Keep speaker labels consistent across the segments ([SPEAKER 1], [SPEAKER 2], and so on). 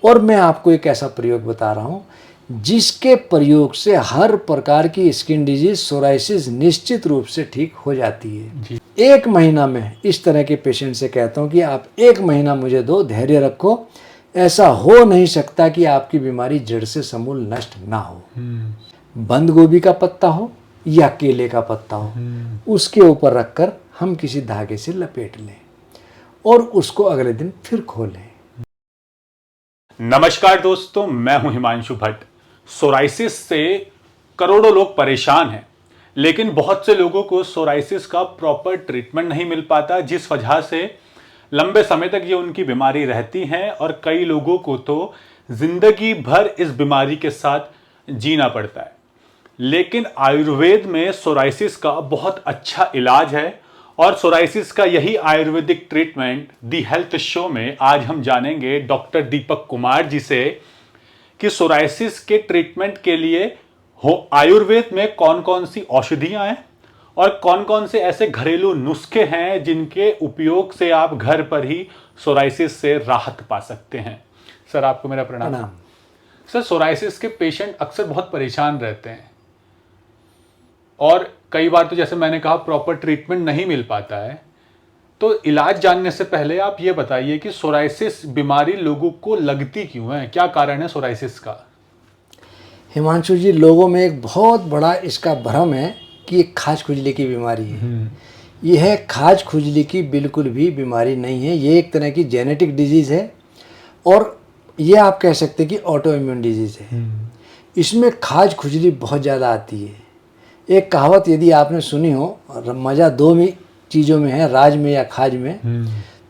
[SPEAKER 1] और मैं आपको एक ऐसा प्रयोग बता रहा हूँ जिसके प्रयोग से हर प्रकार की स्किन डिजीज सोराइसिस निश्चित रूप से ठीक हो जाती है
[SPEAKER 2] जी।
[SPEAKER 1] 1 महीना में इस तरह के पेशेंट से कहता हूँ कि आप 1 महीना मुझे दो, धैर्य रखो, ऐसा हो नहीं सकता कि आपकी बीमारी जड़ से समूल नष्ट ना हो। बंद गोभी का पत्ता हो या केले का पत्ता हो, उसके ऊपर रखकर हम किसी धागे से लपेट लें और उसको अगले दिन फिर खोलें।
[SPEAKER 2] नमस्कार दोस्तों, मैं हूं हिमांशु भट्ट। सोराइसिस से करोड़ों लोग परेशान हैं, लेकिन बहुत से लोगों को सोराइसिस का प्रॉपर ट्रीटमेंट नहीं मिल पाता, जिस वजह से लंबे समय तक ये उनकी बीमारी रहती है और कई लोगों को तो जिंदगी भर इस बीमारी के साथ जीना पड़ता है। लेकिन आयुर्वेद में सोराइसिस का बहुत अच्छा इलाज है और सोराइसिस का यही Ayurvedic treatment the health show में आज हम जानेंगे डॉक्टर दीपक कुमार जी से कि सोराइसिस के ट्रीटमेंट के लिए आयुर्वेद में कौन कौन सी औषधियां हैं और कौन कौन से ऐसे घरेलू नुस्खे हैं जिनके उपयोग से आप घर पर ही सोराइसिस से राहत पा सकते हैं। सर, आपको मेरा प्रणाम। सर, सोराइसिस के पेशेंट अक्सर बहुत परेशान रहते हैं और कई बार तो जैसे मैंने कहा प्रॉपर ट्रीटमेंट नहीं मिल पाता है। तो इलाज जानने से पहले आप ये बताइए कि सोराइसिस बीमारी लोगों को लगती क्यों है, क्या कारण है सोराइसिस का?
[SPEAKER 1] हिमांशु जी, लोगों में एक बहुत बड़ा इसका भ्रम है कि ये खाज खुजली की बीमारी है। यह खाज खुजली की बिल्कुल भी बीमारी नहीं है। ये एक तरह की जेनेटिक डिजीज़ है और ये आप कह सकते हैं कि ऑटो इम्यून डिजीज़ है। इसमें खाज खुजली बहुत ज़्यादा आती है। एक कहावत यदि आपने सुनी हो, मज़ा 2 चीज़ों में है, राज में या खाज में।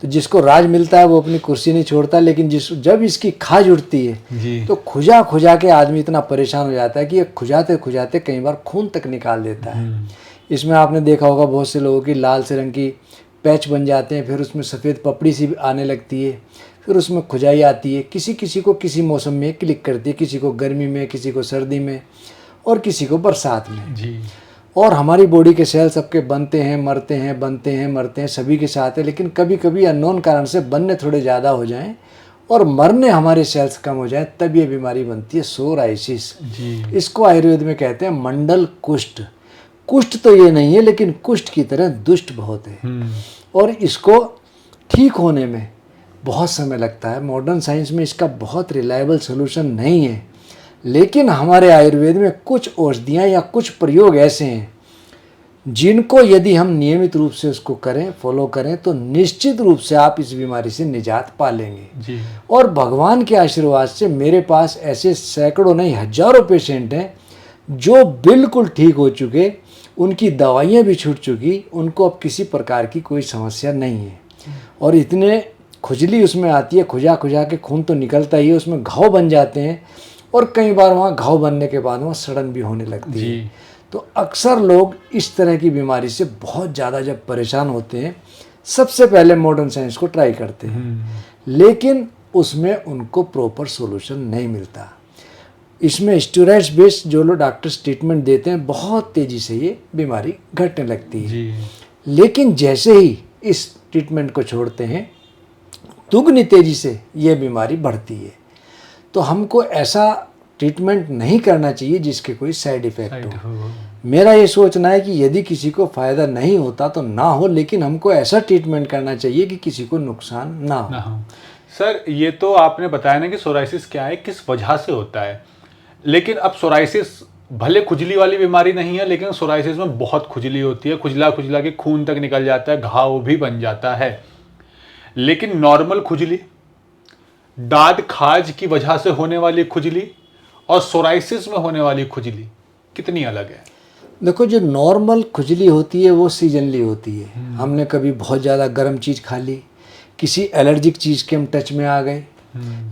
[SPEAKER 1] तो जिसको राज मिलता है वो अपनी कुर्सी नहीं छोड़ता, लेकिन जब इसकी खाज उठती है तो खुजा खुजा के आदमी इतना परेशान हो जाता है कि ये खुजाते खुजाते कई बार खून तक निकाल देता है। इसमें आपने देखा होगा बहुत से लोगों की लाल से रंग की पैच बन जाते हैं, फिर उसमें सफ़ेद पपड़ी सी आने लगती है, फिर उसमें खुजाई आती है। किसी किसी को किसी मौसम में क्लिक करती है, किसी को गर्मी में, किसी को सर्दी में और किसी को बरसात में
[SPEAKER 2] जी।
[SPEAKER 1] और हमारी बॉडी के सेल सबके बनते हैं, मरते हैं, बनते हैं, मरते हैं, सभी के साथ है। लेकिन कभी कभी अननोन कारण से बनने थोड़े ज़्यादा हो जाएं और मरने हमारे सेल्स कम हो जाएं, तब ये बीमारी बनती है सोराइसिस। इसको आयुर्वेद में कहते हैं मंडल कुष्ठ। कुष्ठ तो ये नहीं है, लेकिन कुष्ठ की तरह दुष्ट बहुत है और इसको ठीक होने में बहुत समय लगता है। मॉडर्न साइंस में इसका बहुत रिलायबल सोल्यूशन नहीं है, लेकिन हमारे आयुर्वेद में कुछ औषधियाँ या कुछ प्रयोग ऐसे हैं जिनको यदि हम नियमित रूप से उसको करें, फॉलो करें, तो निश्चित रूप से आप इस बीमारी से निजात पा लेंगे
[SPEAKER 2] जी।
[SPEAKER 1] और भगवान के आशीर्वाद से मेरे पास ऐसे सैकड़ों नहीं हजारों पेशेंट हैं जो बिल्कुल ठीक हो चुके, उनकी दवाइयाँ भी छूट चुकी, उनको अब किसी प्रकार की कोई समस्या नहीं है। और इतने खुजली उसमें आती है, खुजा खुजा के खून तो निकलता ही है, उसमें घाव बन जाते हैं और कई बार वहाँ घाव बनने के बाद वहाँ सड़न भी होने लगती है। तो अक्सर लोग इस तरह की बीमारी से बहुत ज़्यादा जब परेशान होते हैं, सबसे पहले मॉडर्न साइंस को ट्राई करते हैं, लेकिन उसमें उनको प्रॉपर सॉल्यूशन नहीं मिलता। इसमें स्टेरॉइड्स बेस्ड जो लोग डॉक्टर्स ट्रीटमेंट देते हैं, बहुत तेज़ी से ये बीमारी घटने लगती है। लेकिन जैसे ही इस ट्रीटमेंट को छोड़ते हैं, दुगनी तेज़ी से ये बीमारी बढ़ती है। तो हमको ऐसा ट्रीटमेंट नहीं करना चाहिए जिसके कोई साइड इफ़ेक्ट हो। मेरा ये सोचना है कि यदि किसी को फ़ायदा नहीं होता तो ना हो, लेकिन हमको ऐसा ट्रीटमेंट करना चाहिए कि किसी को नुकसान ना हो।
[SPEAKER 2] सर, ये तो आपने बताया ना कि सोराइसिस क्या है, किस वजह से होता है, लेकिन अब सोराइसिस भले खुजली वाली बीमारी नहीं है, लेकिन सोराइसिस में बहुत खुजली होती है, खुजला खुजला के खून तक निकल जाता है, घाव भी बन जाता है। लेकिन नॉर्मल खुजली, दाद खाज की वजह से होने वाली खुजली और सोराइसिस में होने वाली खुजली कितनी अलग है?
[SPEAKER 1] देखो, जो नॉर्मल खुजली होती है वो सीजनली होती है। हमने कभी बहुत ज़्यादा गर्म चीज़ खा ली, किसी एलर्जिक चीज़ के हम टच में आ गए,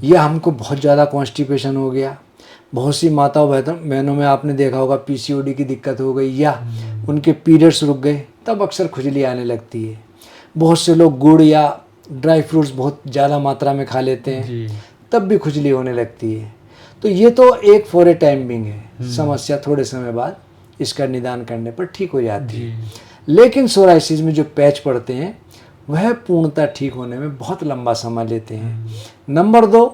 [SPEAKER 1] या हमको बहुत ज़्यादा कॉन्स्टिपेशन हो गया। बहुत सी माताओं बहनों में आपने देखा होगा पीसीओडी की दिक्कत हो गई या उनके पीरियड्स रुक गए, तब अक्सर खुजली आने लगती है। बहुत से लोग गुड़ या ड्राई फ्रूट्स बहुत ज़्यादा मात्रा में खा लेते हैं, तब भी खुजली होने लगती है। तो ये तो एक फॉर ए टाइम बिंग है, समस्या थोड़े समय बाद इसका निदान करने पर ठीक हो जाती है। लेकिन सोराइसिस में जो पैच पड़ते हैं वह पूर्णतः ठीक होने में बहुत लंबा समय लेते हैं। नंबर 2,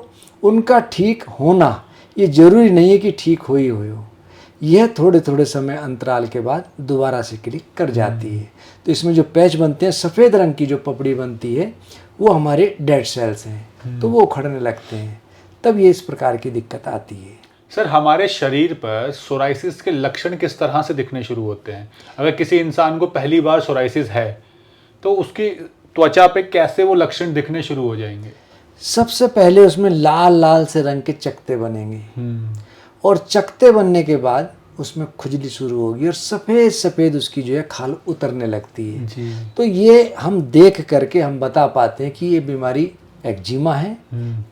[SPEAKER 1] उनका ठीक होना ये जरूरी नहीं है कि ठीक हो ही हो। यह थोड़े थोड़े समय अंतराल के बाद दोबारा से क्लिक कर जाती है। तो इसमें जो पैच बनते हैं, सफ़ेद रंग की जो पपड़ी बनती है, वो हमारे डेड सेल्स हैं, तो वो उखड़ने लगते हैं, तब ये इस प्रकार की दिक्कत आती है।
[SPEAKER 2] सर, हमारे शरीर पर सोराइसिस के लक्षण किस तरह से दिखने शुरू होते हैं? अगर किसी इंसान को पहली बार सोराइसिस है तो उसकी त्वचा पे कैसे वो लक्षण दिखने शुरू हो जाएंगे?
[SPEAKER 1] सबसे पहले उसमें लाल लाल से रंग के चकते बनेंगे, और चकते बनने के बाद उसमें खुजली शुरू होगी और सफ़ेद सफ़ेद उसकी जो है खाल उतरने लगती है
[SPEAKER 2] जी।
[SPEAKER 1] तो ये हम देख करके हम बता पाते हैं कि ये बीमारी एक्जिमा है,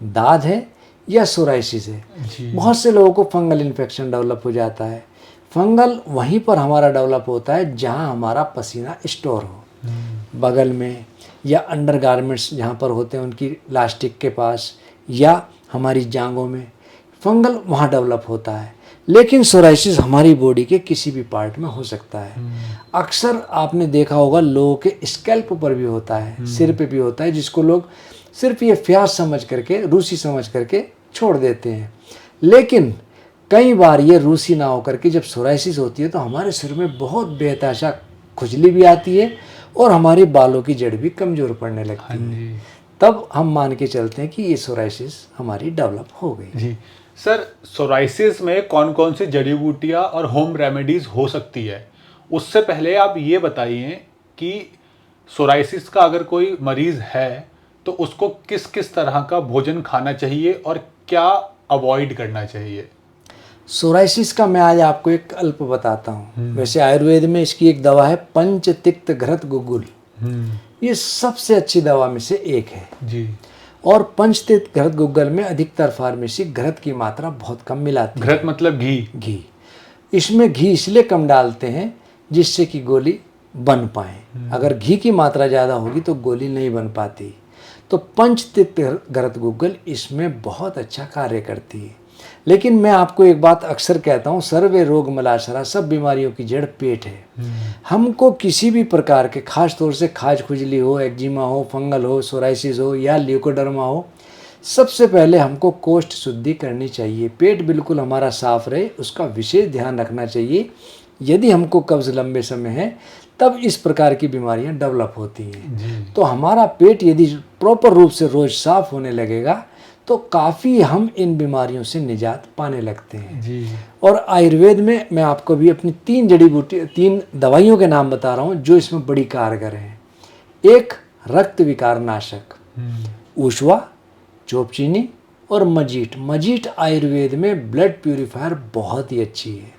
[SPEAKER 1] दाद है या सोराइसिस है। बहुत से लोगों को फंगल इन्फेक्शन डेवलप हो जाता है। फंगल वहीं पर हमारा डेवलप होता है जहां हमारा पसीना स्टोर हो, बगल में या अंडर गारमेंट्स जहाँ पर होते हैं उनकी इलास्टिक के पास, या हमारी जांघों में फंगल वहाँ डेवलप होता है। लेकिन सोराइसिस हमारी बॉडी के किसी भी पार्ट में हो सकता है। अक्सर आपने देखा होगा लोगों के स्कैल्प पर भी होता है, सिर पे भी होता है, जिसको लोग सिर्फ ये फ्यास समझ करके, रूसी समझ करके छोड़ देते हैं। लेकिन कई बार ये रूसी ना होकर के जब सोराइसिस होती है तो हमारे सिर में बहुत बेतहाशा खुजली भी आती है और हमारे बालों की जड़ भी कमज़ोर पड़ने लगती है। तब हम मान के चलते हैं कि ये सोराइसिस हमारी डेवलप हो गई।
[SPEAKER 2] जी सर, सोराइसिस में कौन कौन सी जड़ी बूटियाँ और होम रेमेडीज़ हो सकती है? उससे पहले आप ये बताइए कि सोराइसिस का अगर कोई मरीज़ है तो उसको किस किस तरह का भोजन खाना चाहिए और क्या अवॉइड करना चाहिए?
[SPEAKER 1] सोराइसिस का मैं आज आपको एक अल्प बताता हूँ। वैसे आयुर्वेद में इसकी एक दवा है पंचतिक्त घृत गुग्गुल, ये सबसे अच्छी दवा में से एक है जी। और पंचतिक्त घृत गुग्गल में अधिकतर फार्मेसी घृत की मात्रा बहुत कम मिलाती है।
[SPEAKER 2] घृत मतलब घी? घी।
[SPEAKER 1] इसमें घी इसलिए कम डालते हैं जिससे कि गोली बन पाए। अगर घी की मात्रा ज़्यादा होगी तो गोली नहीं बन पाती। तो पंचतिक्त घृत गुग्गल इसमें बहुत अच्छा कार्य करती है। लेकिन मैं आपको एक बात अक्सर कहता हूँ, सर्वे रोग मलाशरा, सब बीमारियों की जड़ पेट है। हमको किसी भी प्रकार के, खास तौर से खाज खुजली हो, एक्जिमा हो, फंगल हो, सोराइसिस हो या ल्यूकोडर्मा हो, सबसे पहले हमको कोष्ठ शुद्धि करनी चाहिए। पेट बिल्कुल हमारा साफ रहे, उसका विशेष ध्यान रखना चाहिए। यदि हमको कब्ज लंबे समय है तब इस प्रकार की बीमारियां डेवलप होती हैं। तो हमारा पेट यदि प्रॉपर रूप से रोज साफ होने लगेगा तो काफ़ी हम इन बीमारियों से निजात पाने लगते हैं जी। और आयुर्वेद में मैं आपको भी अपनी 3 जड़ी बूटी, 3 दवाइयों के नाम बता रहा हूँ जो इसमें बड़ी कारगर हैं। एक रक्त विकार नाशक, ऊष्वा, चोपचीनी और मजीठ। मजीठ आयुर्वेद में ब्लड प्यूरिफायर बहुत ही अच्छी है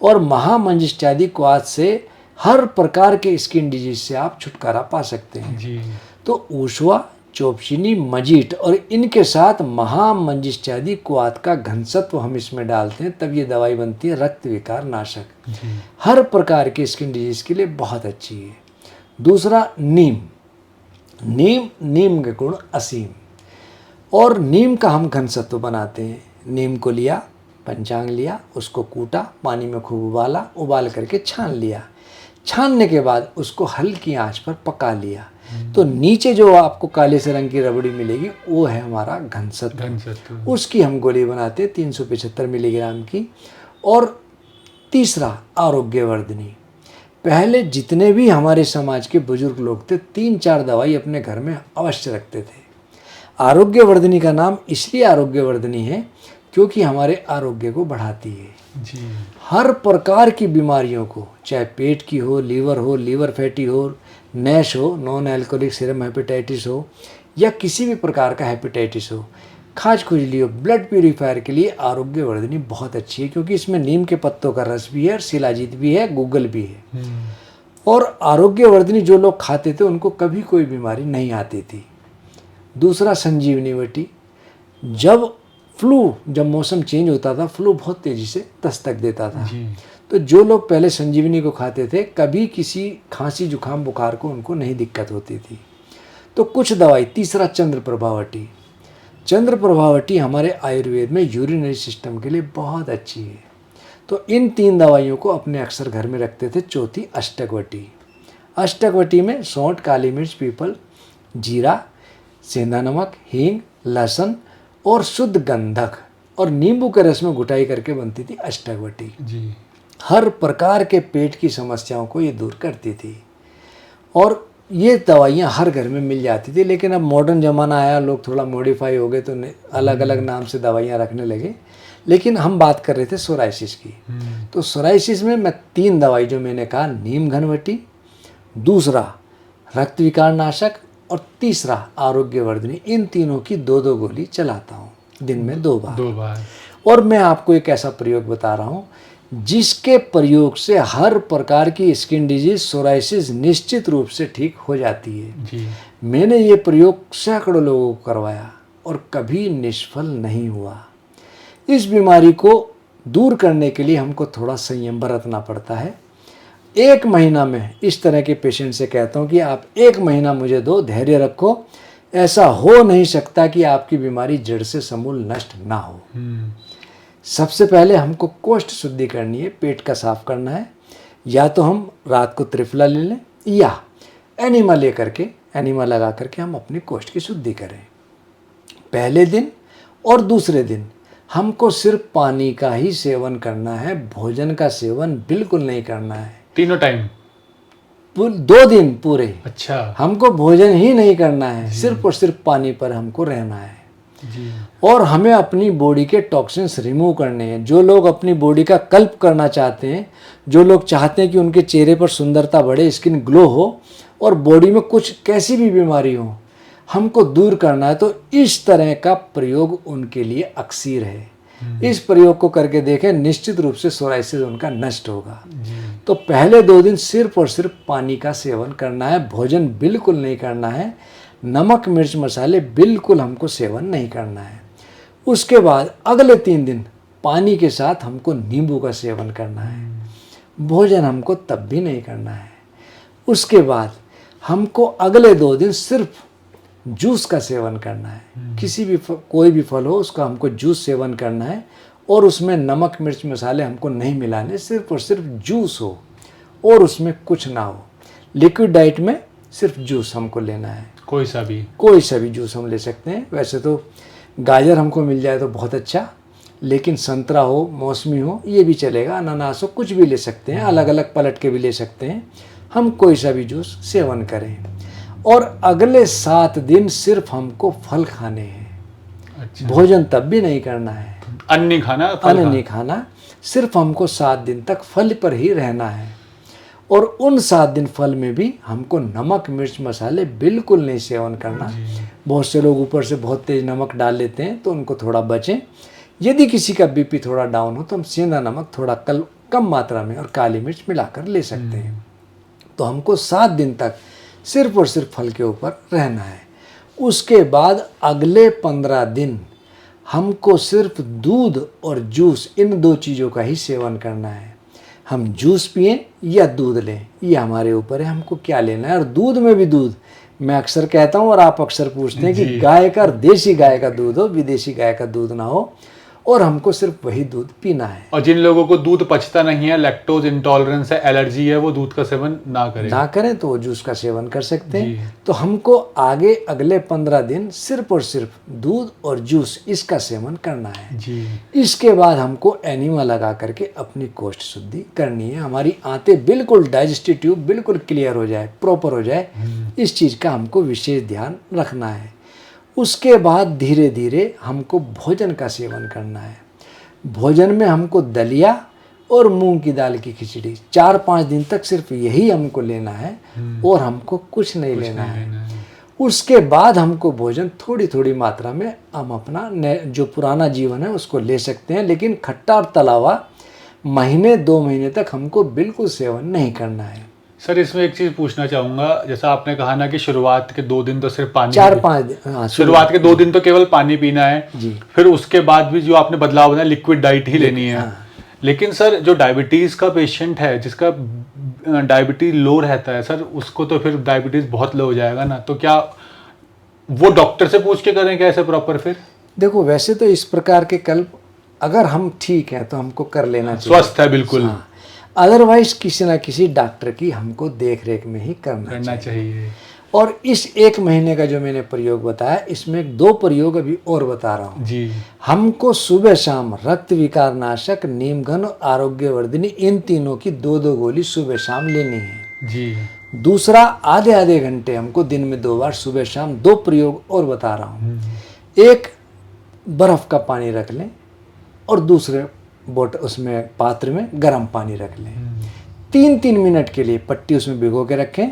[SPEAKER 1] और महामंजिष्ठादि क्वाथ से हर प्रकार के स्किन डिजीज से आप छुटकारा पा सकते हैं जी। तो ऊष्वा, चोपचीनी, मजीठ और इनके साथ महामंजिष्ठादि क्वाथ का घनसत्व हम इसमें डालते हैं, तब ये दवाई बनती है रक्त विकार नाशक। हर प्रकार के स्किन डिजीज के लिए बहुत अच्छी है। दूसरा नीम। नीम के गुण असीम, और नीम का हम घनसत्व बनाते हैं। नीम को लिया, पंचांग लिया, उसको कूटा, पानी में खूब उबाल करके छान लिया। छानने के बाद उसको हल्की आंच पर पका लिया तो नीचे जो आपको काले से रंग की रबड़ी मिलेगी वो है हमारा घनसत्व। उसकी हम गोली बनाते हैं 375 मिलीग्राम की। और तीसरा आरोग्यवर्धिनी। पहले जितने भी हमारे समाज के बुजुर्ग लोग थे 3-4 दवाई अपने घर में अवश्य रखते थे। आरोग्यवर्धिनी का नाम इसलिए आरोग्यवर्धिनी है क्योंकि हमारे आरोग्य को बढ़ाती है जी। हर प्रकार की बीमारियों को, चाहे पेट की हो, लीवर फैटी हो, नैश हो, नॉन एल्कोहलिक सीरम हेपेटाइटिस हो या किसी भी प्रकार का हेपेटाइटिस हो, खाज खुजली हो, ब्लड प्यूरिफायर के लिए आरोग्यवर्धिनी बहुत अच्छी है क्योंकि इसमें नीम के पत्तों का रस भी है और शिलाजीत भी है, गुग्गल भी है। और आरोग्यवर्धिनी जो लोग खाते थे उनको कभी कोई बीमारी नहीं आती थी। दूसरा संजीवनी बटी। जब मौसम चेंज होता था फ्लू बहुत तेज़ी से दस्तक देता था तो जो लोग पहले संजीवनी को खाते थे कभी किसी खांसी जुकाम बुखार को उनको नहीं दिक्कत होती थी। तो कुछ दवाई। तीसरा चंद्रप्रभावटी। चंद्रप्रभावटी हमारे आयुर्वेद में यूरिनरी सिस्टम के लिए बहुत अच्छी है। तो इन 3 दवाइयों को अपने अक्सर घर में रखते थे। चौथी अष्टकवटी। अष्टकवटी में सौंठ, काली मिर्च, पीपल, जीरा, सेंधा नमक, हींग, लहसुन और शुद्ध गंधक और नींबू के रस में घुटाई करके बनती थी अष्टवटी।
[SPEAKER 2] जी।
[SPEAKER 1] हर प्रकार के पेट की समस्याओं को ये दूर करती थी और ये दवाइयाँ हर घर में मिल जाती थी। लेकिन अब मॉडर्न ज़माना आया, लोग थोड़ा मॉडिफाई हो गए तो अलग अलग नाम से दवाइयाँ रखने लगे। लेकिन हम बात कर रहे थे सोराइसिस की। तो सोराइसिस में मैं 3 दवाई जो मैंने कहा, नीम घनवटी, दूसरा रक्त विकार नाशक और तीसरा आरोग्यवर्धिनी, इन तीनों की 2-2 गोली चलाता हूँ दिन में 2 बार। और मैं आपको एक ऐसा प्रयोग बता रहा हूँ जिसके प्रयोग से हर प्रकार की स्किन डिजीज, सोराइसिस निश्चित रूप से ठीक हो जाती है।
[SPEAKER 2] जी।
[SPEAKER 1] मैंने ये प्रयोग सैकड़ों लोगों को करवाया और कभी निष्फल नहीं हुआ। इस बीमारी को दूर करने के लिए हमको थोड़ा संयम बरतना पड़ता है। 1 महीना में इस तरह के पेशेंट से कहता हूँ कि आप 1 महीना मुझे दो, धैर्य रखो, ऐसा हो नहीं सकता कि आपकी बीमारी जड़ से समूल नष्ट ना हो। सबसे पहले हमको कोष्ठ शुद्धि करनी है, पेट का साफ करना है। या तो हम रात को त्रिफला ले लें या एनिमा लेकर के, एनिमा लगा करके हम अपनी कोष्ठ की शुद्धि करें। पहले दिन और दूसरे दिन हमको सिर्फ पानी का ही सेवन करना है, भोजन का सेवन बिल्कुल नहीं करना है।
[SPEAKER 2] तीनों टाइम?
[SPEAKER 1] 2 दिन पूरे।
[SPEAKER 2] अच्छा।
[SPEAKER 1] हमको भोजन ही नहीं करना है, सिर्फ और सिर्फ पानी पर हमको रहना है।
[SPEAKER 2] जी।
[SPEAKER 1] और हमें अपनी बॉडी के टॉक्सिन्स रिमूव करने हैं। जो लोग अपनी बॉडी का कल्प करना चाहते हैं, जो लोग चाहते हैं कि उनके चेहरे पर सुंदरता बढ़े, स्किन ग्लो हो और बॉडी में कुछ कैसी भी बीमारी हो, हमको दूर करना है, तो इस तरह का प्रयोग उनके लिए अक्सीर है। इस प्रयोग को करके देखें, निश्चित रूप से सोराइसिस उनका नष्ट होगा। तो पहले 2 दिन सिर्फ और सिर्फ पानी का सेवन करना है, भोजन बिल्कुल नहीं करना है, नमक मिर्च मसाले बिल्कुल हमको सेवन नहीं करना है। उसके बाद अगले 3 दिन पानी के साथ हमको नींबू का सेवन करना है, भोजन हमको तब भी नहीं करना है। उसके बाद हमको अगले 2 दिन सिर्फ जूस का सेवन करना है। किसी भी कोई भी फल हो उसका हमको जूस सेवन करना है और उसमें नमक मिर्च मसाले हमको नहीं मिलाने, सिर्फ और सिर्फ जूस हो और उसमें कुछ ना हो। लिक्विड डाइट में सिर्फ जूस हमको लेना है,
[SPEAKER 2] कोई सा भी
[SPEAKER 1] जूस हम ले सकते हैं। वैसे तो गाजर हमको मिल जाए तो बहुत अच्छा, लेकिन संतरा हो, मौसमी हो, ये भी चलेगा, अनानास हो, कुछ भी ले सकते हैं, अलग अलग पलट के भी ले सकते हैं। हम कोई सा भी जूस सेवन करें और अगले 7 दिन सिर्फ हमको फल खाने हैं।
[SPEAKER 2] अच्छा।
[SPEAKER 1] भोजन तब भी नहीं करना है,
[SPEAKER 2] अन्न नहीं खाना,
[SPEAKER 1] अन्न नहीं खाना, सिर्फ हमको 7 दिन तक फल पर ही रहना है। और उन 7 दिन फल में भी हमको नमक मिर्च मसाले बिल्कुल नहीं सेवन करना। बहुत से लोग ऊपर से बहुत तेज नमक डाल लेते हैं, तो उनको थोड़ा बचें। यदि किसी का बीपी थोड़ा डाउन हो तो हम सेंधा नमक थोड़ा कम मात्रा में और काली मिर्च मिलाकर ले सकते हैं। तो हमको 7 दिन तक सिर्फ और सिर्फ फल के ऊपर रहना है। उसके बाद अगले 15 दिन हमको सिर्फ दूध और जूस, इन 2 चीज़ों का ही सेवन करना है। हम जूस पिएं या दूध लें, ये हमारे ऊपर है, हमको क्या लेना है। और दूध में भी दूध, मैं अक्सर कहता हूँ और आप अक्सर पूछते हैं कि गाय का, देसी गाय का दूध हो, विदेशी गाय का दूध ना हो, और हमको सिर्फ वही दूध पीना है।
[SPEAKER 2] और जिन लोगों को दूध पचता नहीं है, लैक्टोज इंटॉलरेंस है, एलर्जी है, वो दूध का सेवन ना करें तो वो जूस का सेवन कर सकते हैं। तो हमको आगे अगले 15 दिन सिर्फ और सिर्फ दूध और जूस, इसका सेवन करना है जी।
[SPEAKER 1] इसके बाद हमको एनिमा लगा करके अपनी कोष्ठ शुद्धि करनी है। हमारी आंतें बिल्कुल, डाइजेस्टिव ट्यूब बिल्कुल क्लियर हो जाए, प्रॉपर हो जाए, इस चीज़ का हमको विशेष ध्यान रखना है। उसके बाद धीरे धीरे हमको भोजन का सेवन करना है। भोजन में हमको दलिया और मूंग की दाल की खिचड़ी 4-5 दिन तक सिर्फ यही हमको लेना है और हमको कुछ नहीं लेना है। उसके बाद हमको भोजन थोड़ी थोड़ी मात्रा में हम अपना जो पुराना जीवन है उसको ले सकते हैं, लेकिन खट्टा और तला हुआ महीने 2 महीने तक हमको बिल्कुल सेवन नहीं करना है।
[SPEAKER 2] सर, इसमें एक चीज पूछना चाहूंगा, जैसा आपने कहा ना कि शुरुआत के 2 दिन तो सिर्फ पानी,
[SPEAKER 1] 4-5 दिन, हाँ,
[SPEAKER 2] शुरुआत के 2 दिन तो केवल पानी पीना है
[SPEAKER 1] जी।
[SPEAKER 2] फिर उसके बाद भी जो आपने बदलाव बनाया, लिक्विड डाइट ही लेनी है। लेकिन सर, जो डायबिटीज का पेशेंट है, जिसका डायबिटीज लो रहता है सर, उसको तो फिर डायबिटीज बहुत लो हो जाएगा ना, तो क्या वो डॉक्टर से पूछ के करें क्या ऐसे प्रॉपर? फिर
[SPEAKER 1] देखो, वैसे तो इस प्रकार के कल्प अगर हम ठीक हैं तो हमको कर लेना चाहिए,
[SPEAKER 2] स्वस्थ है बिल्कुल।
[SPEAKER 1] हाँ। अदरवाइज किसी ना किसी डॉक्टर की हमको देख रेख में ही करना चाहिए। और इस 1 महीने का जो मैंने प्रयोग बताया, इसमें 2 प्रयोग अभी और बता रहा हूँ।
[SPEAKER 2] जी
[SPEAKER 1] हमको सुबह शाम रक्त विकार नाशक, नीमघन और आरोग्यवर्धिनी, इन तीनों की 2-2 गोली सुबह शाम लेनी है।
[SPEAKER 2] जी
[SPEAKER 1] दूसरा, आधे आधे घंटे हमको दिन में 2 बार सुबह शाम 2 प्रयोग और बता रहा हूँ। एक, बर्फ़ का पानी रख लें और दूसरे उसमें पात्र में गर्म पानी रख लें। 3-3 मिनट के लिए पट्टी उसमें भिगो के रखें।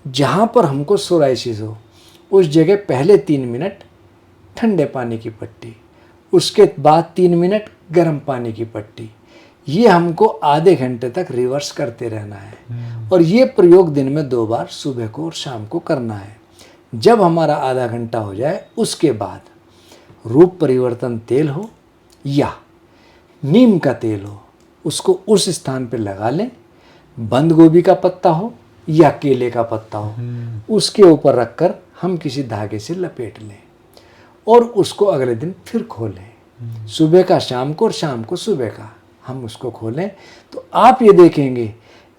[SPEAKER 1] जहाँ पर हमको सोराइसिस हो उस जगह पहले 3 मिनट ठंडे पानी की पट्टी, उसके बाद 3 मिनट गर्म पानी की पट्टी। ये हमको आधे घंटे तक रिवर्स करते रहना है और ये प्रयोग दिन में 2 बार सुबह को और शाम को करना है। जब हमारा आधा घंटा हो जाए उसके बाद रूप परिवर्तन तेल हो या नीम का तेल हो, उसको उस स्थान पे लगा लें। बंद गोभी का पत्ता हो या केले का पत्ता हो, उसके ऊपर रखकर हम किसी धागे से लपेट लें और उसको अगले दिन फिर खोलें। सुबह का शाम को और शाम को सुबह का हम उसको खोलें तो आप ये देखेंगे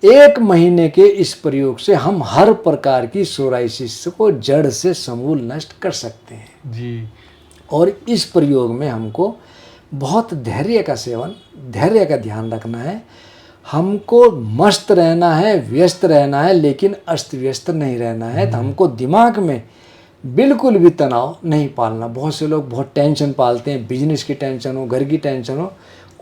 [SPEAKER 1] 1 महीने के इस प्रयोग से हम हर प्रकार की सोराइसिस को जड़ से समूल नष्ट कर सकते हैं।
[SPEAKER 2] जी
[SPEAKER 1] और इस प्रयोग में हमको बहुत धैर्य का सेवन, धैर्य का ध्यान रखना है। हमको मस्त रहना है, व्यस्त रहना है, लेकिन अस्त व्यस्त नहीं रहना है। तो हमको दिमाग में बिल्कुल भी तनाव नहीं पालना। बहुत से लोग बहुत टेंशन पालते हैं, बिजनेस की टेंशन हो, घर की टेंशन हो,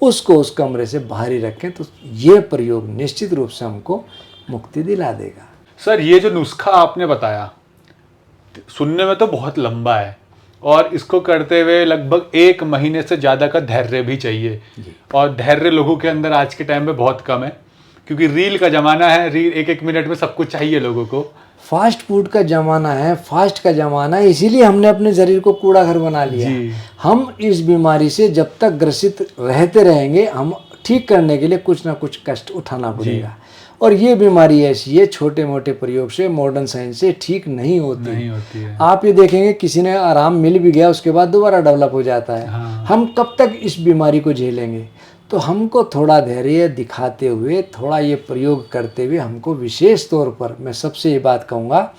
[SPEAKER 1] उसको उस कमरे से बाहर ही रखें तो ये प्रयोग निश्चित रूप से हमको मुक्ति दिला देगा।
[SPEAKER 2] सर, ये जो नुस्खा आपने बताया सुनने में तो बहुत लंबा है और इसको करते हुए लगभग 1 महीने से ज़्यादा का धैर्य भी चाहिए और धैर्य लोगों के अंदर आज के टाइम में बहुत कम है क्योंकि रील का ज़माना है। रील 1-1 मिनट में सब कुछ चाहिए लोगों को।
[SPEAKER 1] फास्ट फूड का ज़माना है, फास्ट का ज़माना है, इसीलिए हमने अपने शरीर को कूड़ा घर बना लिया। हम इस बीमारी से जब तक ग्रसित रहते रहेंगे, हम ठीक करने के लिए कुछ ना कुछ कष्ट उठाना पड़ेगा। और ये बीमारी ऐसी है, छोटे मोटे प्रयोग से, मॉडर्न साइंस से ठीक नहीं होती है। आप ये देखेंगे किसी ने आराम मिल भी गया उसके बाद दोबारा डेवलप हो जाता है। हम कब तक इस बीमारी को झेलेंगे? तो हमको थोड़ा धैर्य दिखाते हुए, थोड़ा ये प्रयोग करते हुए, हमको विशेष तौर पर मैं सबसे ये बात कहूँगा,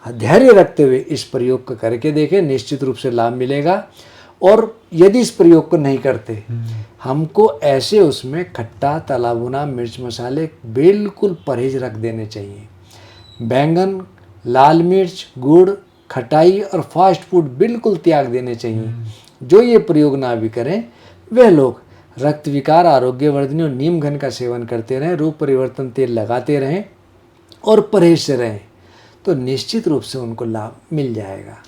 [SPEAKER 1] धैर्य रखते हुए इस प्रयोग को करके देखें, निश्चित रूप से लाभ मिलेगा। और यदि इस प्रयोग को नहीं करते, हमको ऐसे उसमें खट्टा, तला भुना, मिर्च मसाले बिल्कुल परहेज रख देने चाहिए। बैंगन, लाल मिर्च, गुड़, खटाई और फास्ट फूड बिल्कुल त्याग देने चाहिए। जो ये प्रयोग ना भी करें वह लोग रक्त विकार, आरोग्यवर्धिनी और नीम घन का सेवन करते रहें, रूप परिवर्तन तेल लगाते रहें और परहेज से रहें तो निश्चित रूप से उनको लाभ मिल जाएगा।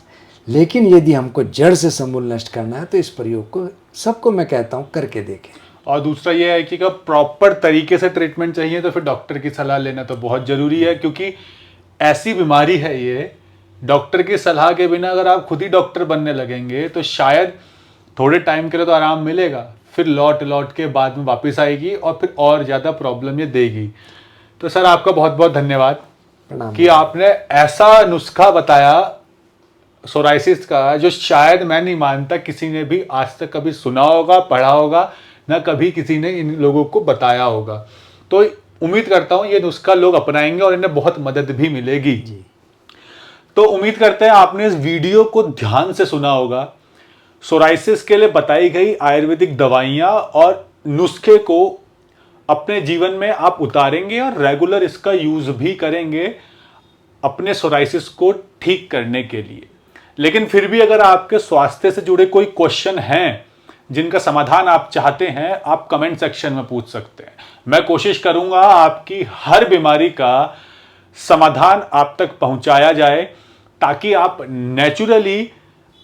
[SPEAKER 1] लेकिन यदि हमको जड़ से समूल नष्ट करना है तो इस प्रयोग को सबको मैं कहता हूँ करके देखें।
[SPEAKER 2] और दूसरा ये है कि अगर प्रॉपर तरीके से ट्रीटमेंट चाहिए तो फिर डॉक्टर की सलाह लेना तो बहुत ज़रूरी है क्योंकि ऐसी बीमारी है ये, डॉक्टर की सलाह के बिना अगर आप खुद ही डॉक्टर बनने लगेंगे तो शायद थोड़े टाइम के लिए तो आराम मिलेगा, फिर लौट के बाद में वापस आएगी और फिर और ज़्यादा प्रॉब्लम ये देगी। तो सर आपका बहुत बहुत धन्यवाद कि आपने ऐसा नुस्खा बताया सोराइसिस का जो शायद मैं नहीं मानता किसी ने भी आज तक कभी सुना होगा, पढ़ा होगा, ना कभी किसी ने इन लोगों को बताया होगा। तो उम्मीद करता हूँ ये नुस्खा लोग अपनाएंगे और इन्हें बहुत मदद भी मिलेगी। तो उम्मीद करते हैं आपने इस वीडियो को ध्यान से सुना होगा। सोराइसिस के लिए बताई गई आयुर्वेदिक दवाइयाँ और नुस्खे को अपने जीवन में आप उतारेंगे और रेगुलर इसका यूज़ भी करेंगे अपने सोराइसिस को ठीक करने के लिए। लेकिन फिर भी अगर आपके स्वास्थ्य से जुड़े कोई क्वेश्चन हैं जिनका समाधान आप चाहते हैं, आप कमेंट सेक्शन में पूछ सकते हैं। मैं कोशिश करूंगा आपकी हर बीमारी का समाधान आप तक पहुंचाया जाए ताकि आप नेचुरली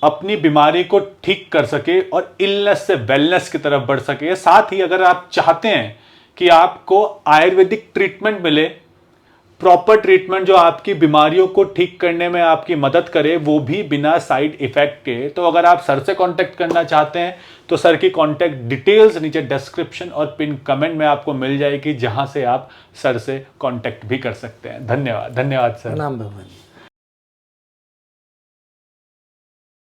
[SPEAKER 2] अपनी बीमारी को ठीक कर सके और इलनेस से वेलनेस की तरफ बढ़ सके। साथ ही अगर आप चाहते हैं कि आपको आयुर्वेदिक ट्रीटमेंट मिले, प्रॉपर ट्रीटमेंट जो आपकी बीमारियों को ठीक करने में आपकी मदद करे, वो भी बिना साइड इफेक्ट के, तो अगर आप सर से कांटेक्ट करना चाहते हैं तो सर की कांटेक्ट डिटेल्स नीचे डिस्क्रिप्शन और पिन कमेंट में आपको मिल जाएगी, जहां से आप सर से कांटेक्ट भी कर सकते हैं। धन्यवाद। धन्यवाद सर।
[SPEAKER 1] प्रणाम भगवान।